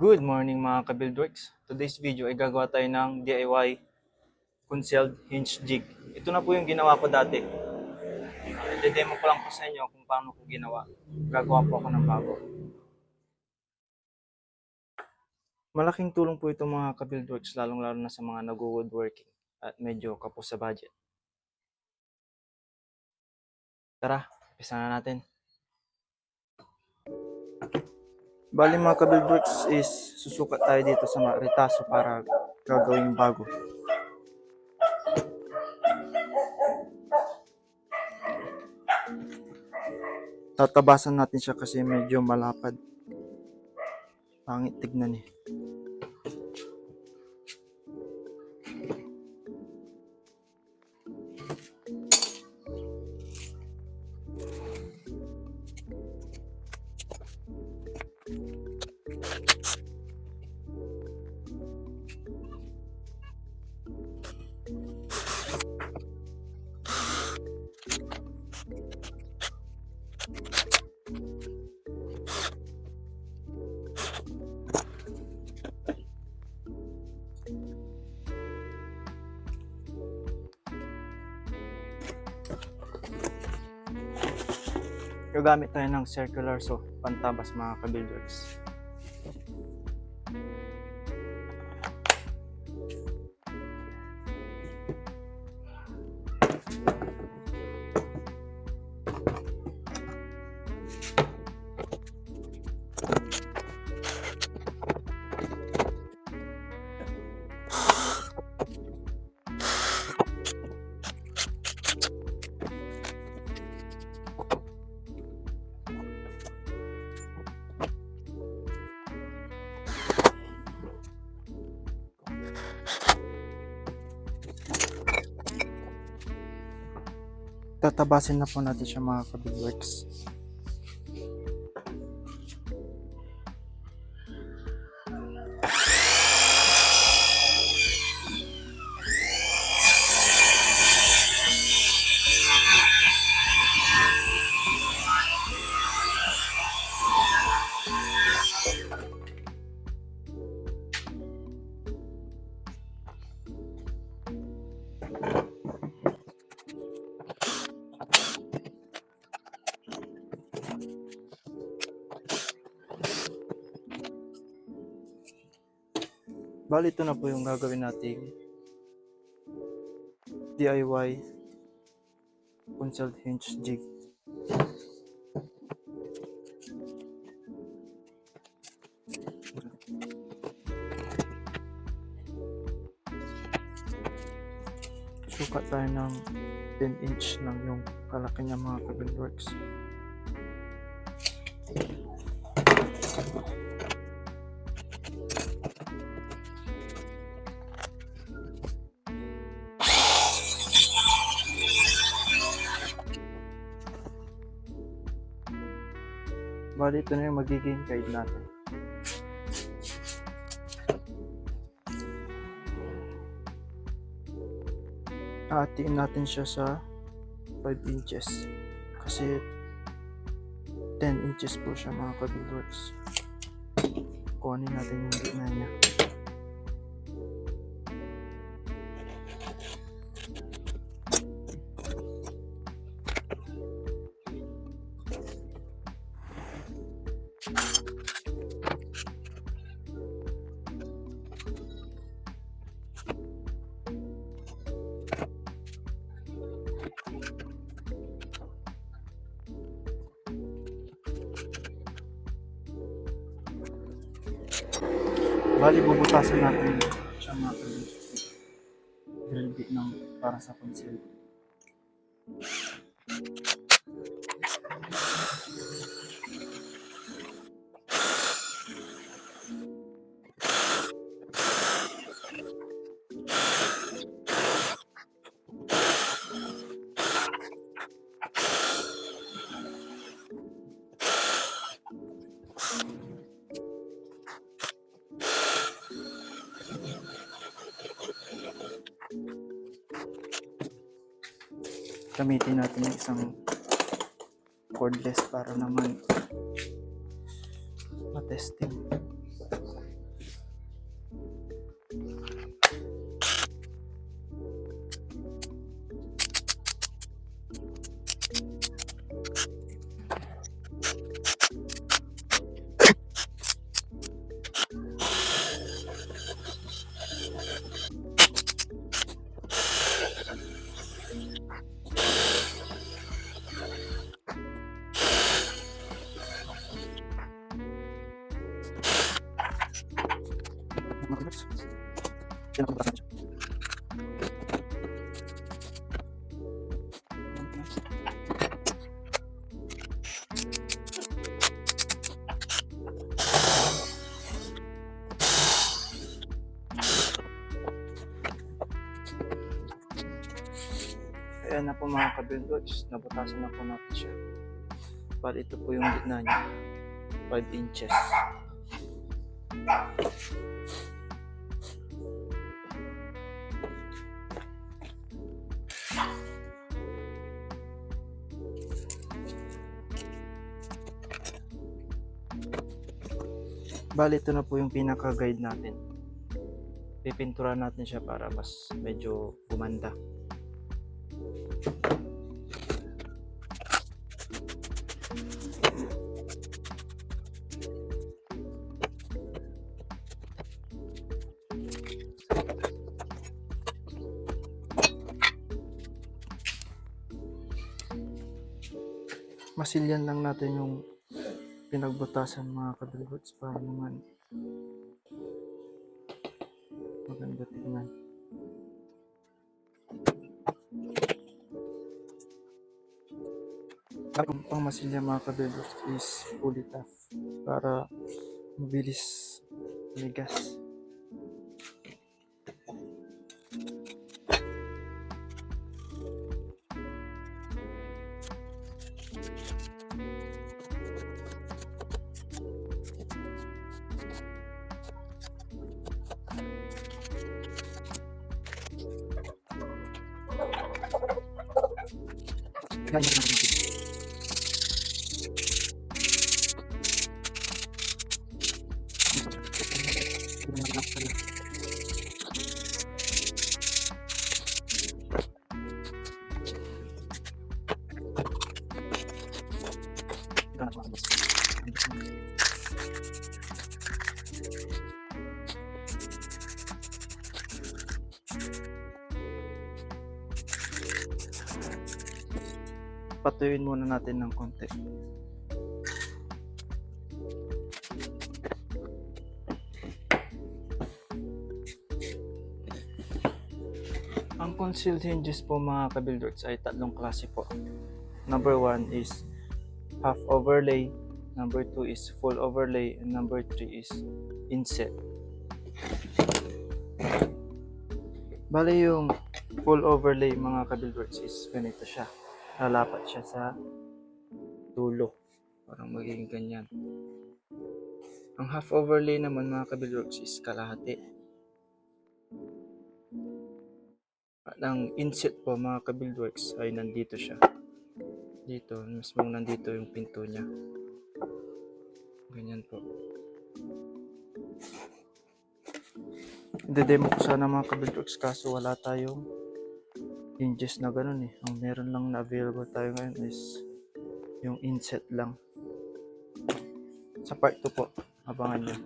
Good morning mga ka-Buildworks. Today's video ay gagawa tayo ng DIY concealed hinge jig. Ito na po yung ginawa ko dati. I-demo ko lang po sa inyo kung paano ko ginawa. Gagawa po ako ng bago. Malaking tulong po ito mga ka-Buildworks, lalong-lalo na sa mga nag-woodworking at medyo kapos sa budget. Tara, umpisa na natin. Bali mga ka-Buildworks is susukat tayo dito sa retaso para gagawin bago. Tatabasan natin siya kasi medyo malapad. Pangit tignan eh. Gagamit tayo ng circular saw, pantabas mga ka-Buildworks. Tatabasin na po natin siya mga ka-Buildworks. Bali, ito na po yung gagawin nating DIY concealed hinge jig. Sukat tayo ng 10 inch lang yung kalaki niya mga ka-Buildworks. Bali, ito na yung magiging guide natin. Hatiin natin siya sa 5 inches kasi 10 inches po siya mga ka-Buildworks. Kuhanin natin yung gitna niya. Bali, bubutasan natin siya mga ka-Buildworks. Drill bit ng para sa conceal. Gamitin natin yung isang cordless para naman matesting. Yan ang butasan siya. Ayan na po mga ka-builders, nabutasan na po natin siya. Bali ito po yung gitna niya, 5 inches. Bali ito na po yung pinaka-guide natin. Pipintura natin siya para mas medyo gumanda. Masilyan lang natin yung pinagbutasan mga ka-builders para naman maganda tingnan. Ang pang masilya mga ka-builders is fully tough para mabilis migas. Patuyuin muna natin ng konti. Ang concealed hinges po mga ka-builders ay tatlong klase po. Number 1 is half overlay, number 2 is full overlay, and number 3 is inset. Bali yung full overlay mga ka-builders is ganito siya. Lalapat siya sa dulo. Parang magiging ganyan. Ang half overlay naman mga ka-builders is kalahati. At ang inset po mga ka-buildworks ay nandito siya. Dito, mismo nandito yung pinto niya. Ganyan po. Demo ko sana mga ka-buildworks kaso wala tayong hinges na ganun eh. Ang meron lang na available tayo ngayon is yung inset lang. Sa part 2 po, abangan nyo.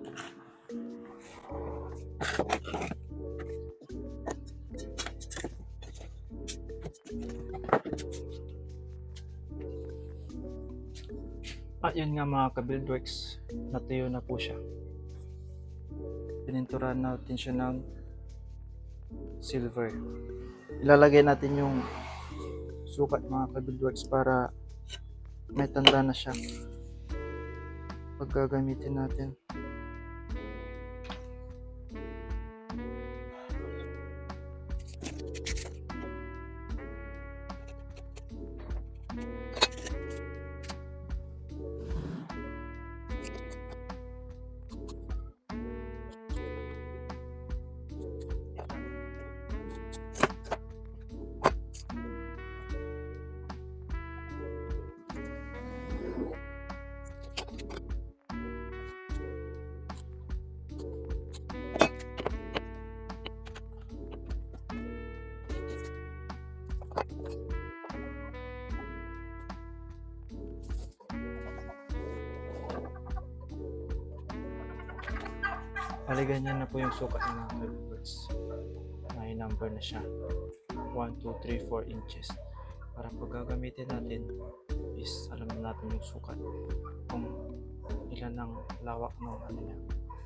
At yun nga mga ka-buildworks, natuyo na po siya. Pininturahan natin siya ng silver. Ilalagay natin yung sukat mga ka-buildworks para may tanda na siya pag gagamitin natin. Bali ganyan na po yung sukat ng mga ka-buildworks. May number na siya. 1, 2, 3, 4 inches. Para pag gagamitin natin is alam na natin yung sukat. Kung ilan ang lawak ng ano niya,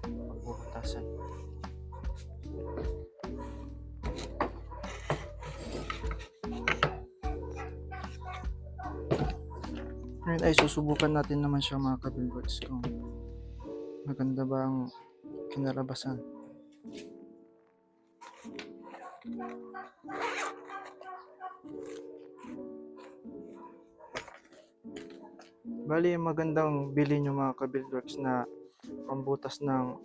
pagbubutasan. Ngayon ay susubukan natin naman siya mga ka-buildworks kung maganda ba ang kinalabasan. Bali, magandang bilhin yung mga ka-buildworks na pambutas ng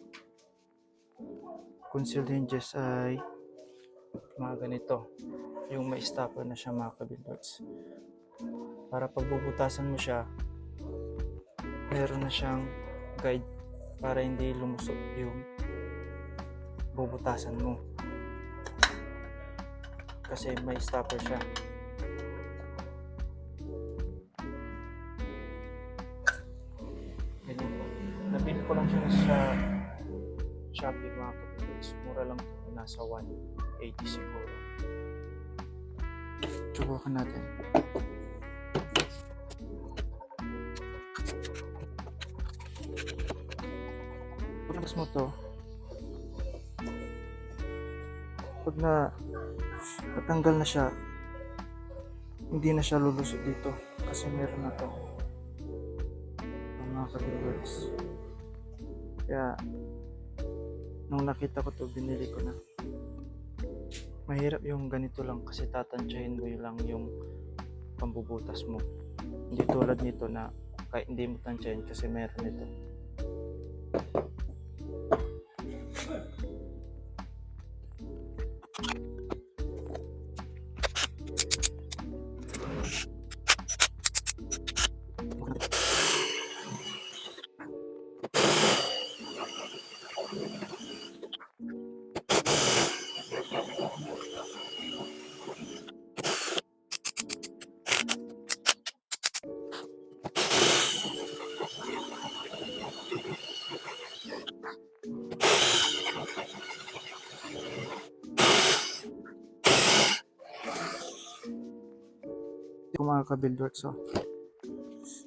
concealed hinges ay mga ganito. Yung may stopper na siya mga ka-buildworks. Para pag bubutasan mo siya, meron na siyang guide para hindi lumusot yung bubutasan mo. Kasi may stopper siya. Ganyan po. Nabili ko lang siya sa Shopee mga kapatid. Mura lang po. Nasa 180 siguro. Subukan natin. Pagkas mo to, pag natanggal na siya, hindi na siya lulusot dito kasi meron na to ang mga ka-buildworks. Kaya nung nakita ko to, binili ko na. Mahirap yung ganito lang kasi tatansyahin mo lang yung pambubutas mo. Hindi tulad nito na kahit hindi mo tansyahin kasi meron nito. Kung mga ka-buildworks, so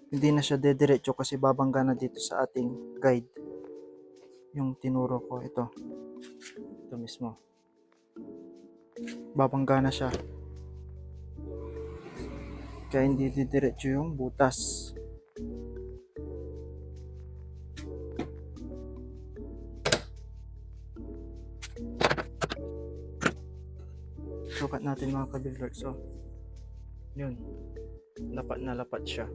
hindi na siya dediretso kasi babangga na dito sa ating guide yung tinuro ko. Ito mismo, babangga na siya kaya hindi didiretso yung butas. Sukat natin mga ka-buildworks. So yun, lapat na lapat siya.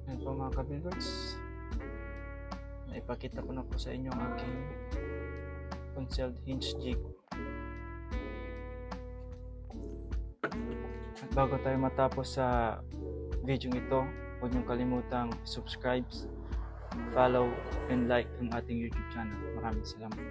Yan po mga ka-buildworks, naipakita ko na po sa inyo ang aking concealed hinge jig. At bago tayo matapos sa video ito, huwag niyong kalimutang subscribe, follow, and like ang ating YouTube channel. Maraming salamat.